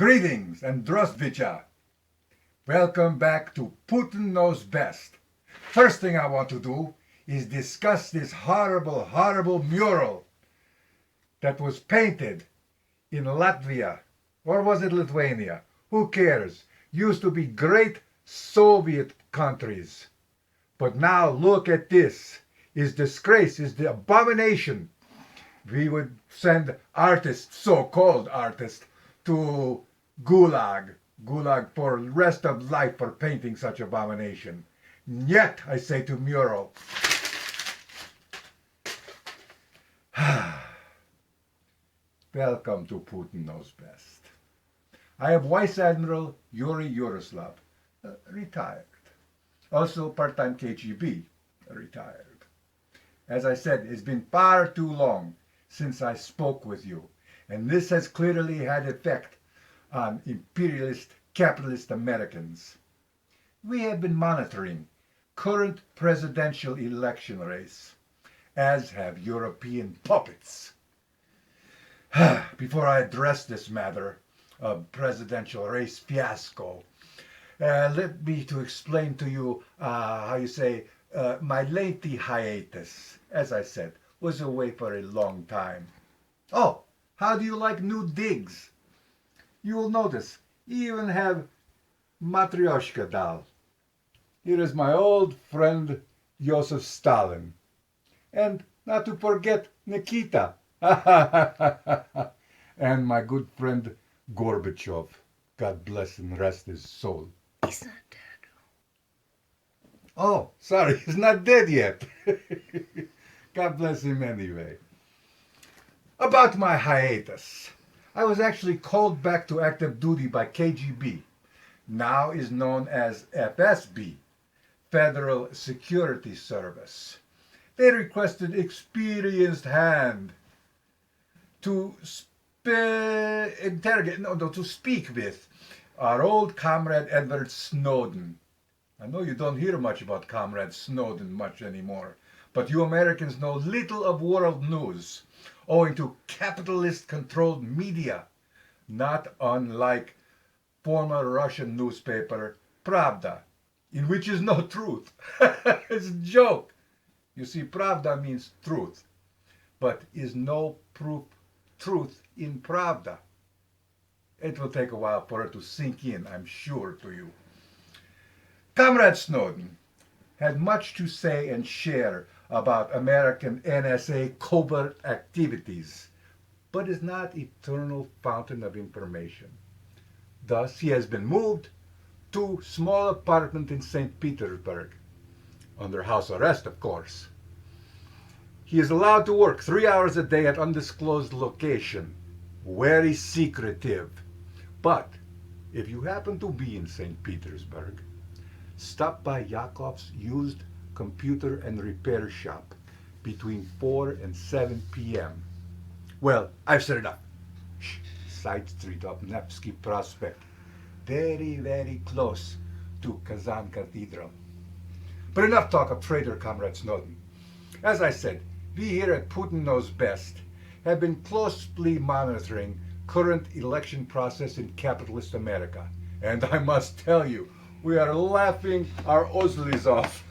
Greetings and Drostvitcha. Welcome back to Putin Knows Best. First thing I want to do is discuss this horrible, horrible mural that was painted in Latvia. Or was it Lithuania? Who cares? Used to be great Soviet countries. But now look at this. Is disgrace, is the abomination. We would send artists, so-called artists, to Gulag for rest of life for painting such abomination. Yet, I say to mural. Welcome to Putin Knows Best. I have Vice Admiral Yuri Yuroslav, retired. Also part-time KGB, retired. As I said, it's been far too long since I spoke with you, and this has clearly had effect on imperialist, capitalist Americans. We have been monitoring current presidential election race, as have European puppets. Before I address this matter of presidential race fiasco, let me to explain to you, my lengthy hiatus, as I said, was away for a long time. Oh, how do you like new digs? You will notice, even have Matryoshka doll. Here is my old friend Joseph Stalin. And not to forget Nikita. And my good friend Gorbachev. God bless and rest his soul. He's not dead. Oh, sorry, he's not dead yet. God bless him anyway. About my hiatus. I was actually called back to active duty by KGB, now is known as FSB, Federal Security Service. They requested experienced hand to speak with our old comrade Edward Snowden. I know you don't hear much about Comrade Snowden much anymore, but you Americans know little of world news, owing to capitalist-controlled media, not unlike former Russian newspaper Pravda, in which is no truth. It's a joke. You see, Pravda means truth, but is no proof truth in Pravda. It will take a while for it to sink in, I'm sure, to you. Comrade Snowden had much to say and share about American NSA covert activities, but is not eternal fountain of information. Thus, he has been moved to a small apartment in St. Petersburg, under house arrest, of course. He is allowed to work 3 hours a day at undisclosed location, very secretive. But if you happen to be in St. Petersburg, stop by Yakov's used computer and repair shop between 4 and 7 p.m. Well, I've set it up. Side street of Nevsky Prospect. Very, very close to Kazan Cathedral. But enough talk of traitor Comrade Snowden. As I said, we here at Putin Knows Best have been closely monitoring current election process in capitalist America. And I must tell you, we are laughing our Osleys off.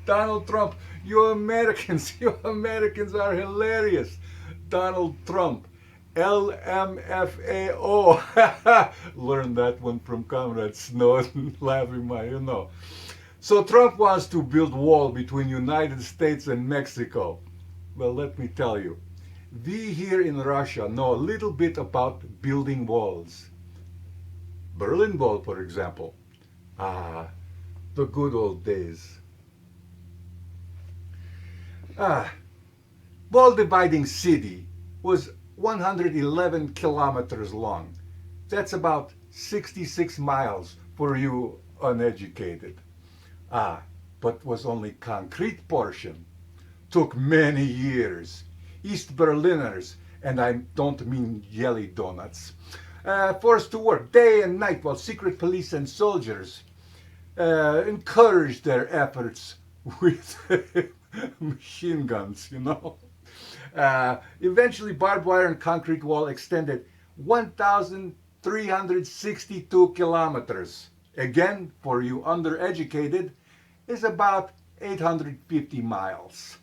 Donald Trump, you Americans are hilarious. Donald Trump, LMFAO. Learned that one from Comrade Snowden, laughing my. So Trump wants to build wall between United States and Mexico. Well, let me tell you, we here in Russia know a little bit about building walls. Berlin Wall, for example. The good old days. Wall dividing city was 111 kilometers long. That's about 66 miles for you uneducated. But was only concrete portion. Took many years. East Berliners, and I don't mean jelly donuts, forced to work day and night while secret police and soldiers encouraged their efforts with machine guns, Eventually, barbed wire and concrete wall extended 1,362 kilometers. Again, for you undereducated, is about 850 miles.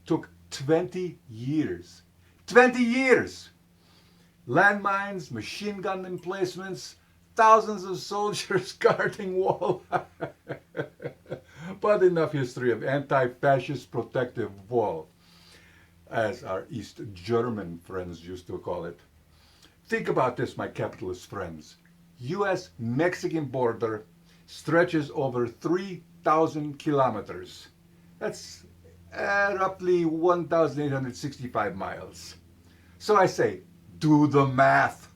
Took 20 years. 20 years! Landmines, machine gun emplacements, thousands of soldiers guarding wall. But enough history of anti-fascist protective wall, as our East German friends used to call it. Think about this, my capitalist friends. US-Mexican border stretches over 3,000 kilometers. That's roughly 1,865 miles. So I say, do the math.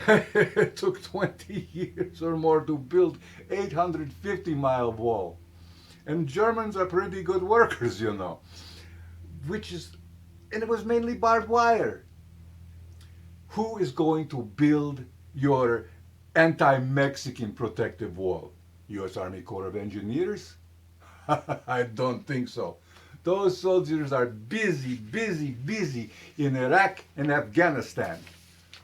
It took 20 years or more to build 850-mile wall. And Germans are pretty good workers, you know. And it was mainly barbed wire. Who is going to build your anti-Mexican protective wall? U.S. Army Corps of Engineers? I don't think so. Those soldiers are busy in Iraq and Afghanistan.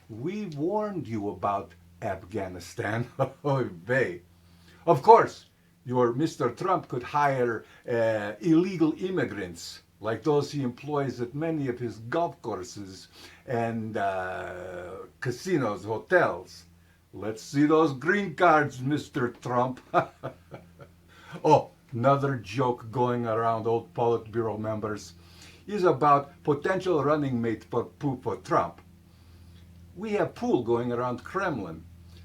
We warned you about Afghanistan. Of course, your Mr. Trump could hire illegal immigrants like those he employs at many of his golf courses and casinos, hotels. Let's see those green cards, Mr. Trump. Oh, another joke going around old Politburo members is about potential running mate for Trump. We have pool going around Kremlin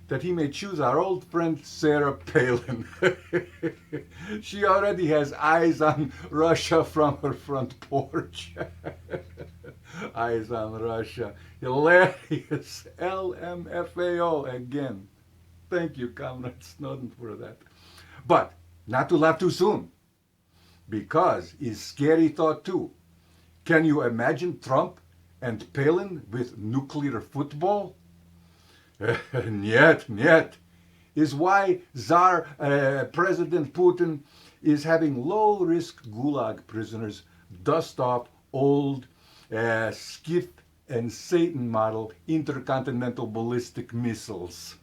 that he may choose our old friend Sarah Palin. She already has eyes on Russia from her front porch. Eyes on Russia. Hilarious. LMFAO again. Thank you, Comrade Snowden, for that. But not to laugh too soon, because is scary thought too. Can you imagine Trump and Palin with nuclear football? Niet. Is why President Putin is having low-risk gulag prisoners dust off old Skiff and Satan model intercontinental ballistic missiles.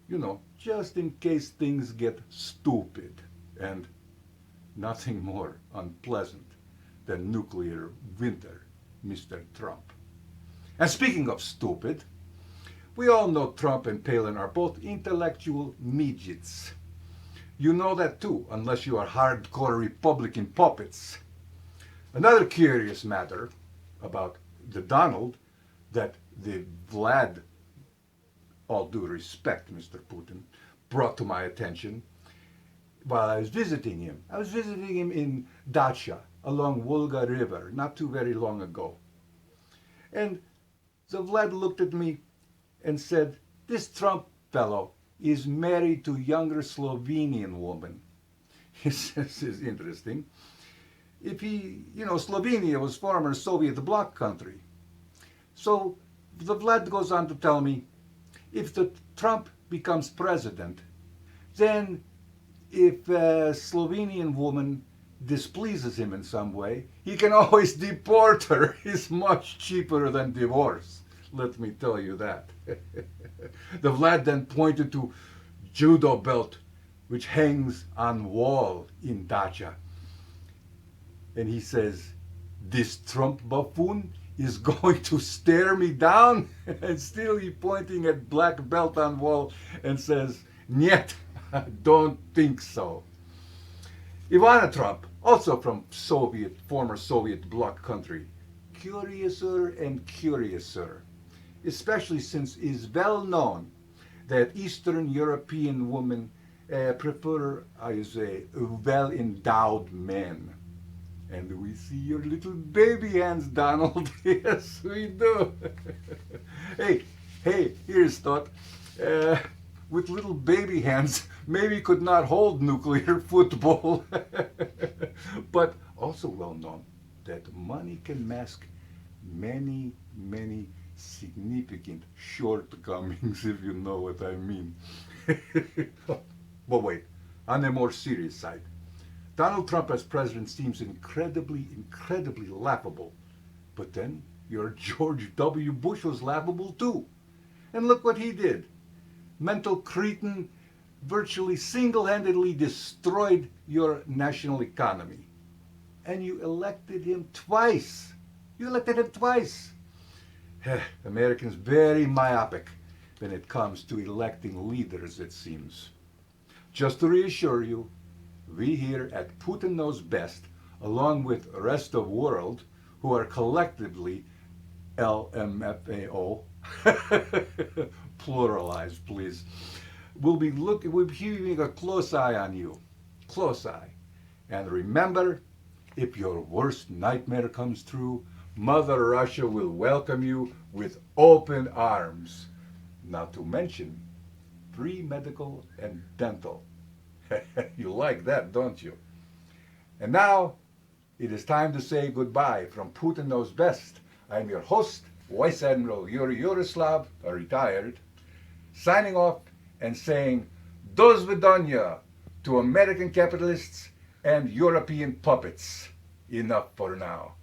You know, just in case things get stupid, and nothing more unpleasant than nuclear winter, Mr. Trump. And speaking of stupid, we all know Trump and Palin are both intellectual midgets. You know that too, unless you are hardcore Republican puppets. Another curious matter about the Donald that the Vlad, all due respect, Mr. Putin, brought to my attention while I was visiting him. I was visiting him in Dacha along Volga River not too very long ago. And the Vlad looked at me and said, this Trump fellow is married to a younger Slovenian woman. This is interesting. If Slovenia was former Soviet bloc country. So the Vlad goes on to tell me, if the Trump becomes president, then if a Slovenian woman displeases him in some way, he can always deport her. It's much cheaper than divorce. Let me tell you that. The Vlad then pointed to judo belt, which hangs on wall in Dacha. And he says, this Trump buffoon is going to stare me down? And still he pointing at black belt on wall and says, niet, I don't think so. Ivana Trump, also from former Soviet bloc country, curiouser and curiouser, especially since it is well known that Eastern European women prefer, I say, well-endowed men. And we see your little baby hands, Donald. Yes, we do. hey, here's thought. With little baby hands, maybe could not hold nuclear football. But also well known that money can mask many significant shortcomings, if you know what I mean. But wait, on a more serious side, Donald Trump as president seems incredibly laughable. But then Your George W. Bush was laughable too. And look what he did. Mental cretin virtually single-handedly destroyed your national economy. And you elected him twice. You elected him twice. Americans very myopic when it comes to electing leaders, it seems. Just to reassure you, we here at Putin Knows Best, along with the rest of the world, who are collectively LMFAO, pluralize please, we'll be keeping a close eye on you. Close eye. And remember, if your worst nightmare comes true, Mother Russia will welcome you with open arms. Not to mention free medical and dental. You like that, don't you? And now, it is time to say goodbye from Putin Knows Best. I'm your host, Vice Admiral Yuri Yuroslav, retired, signing off and saying "Do svidaniya" to American capitalists and European puppets. Enough for now.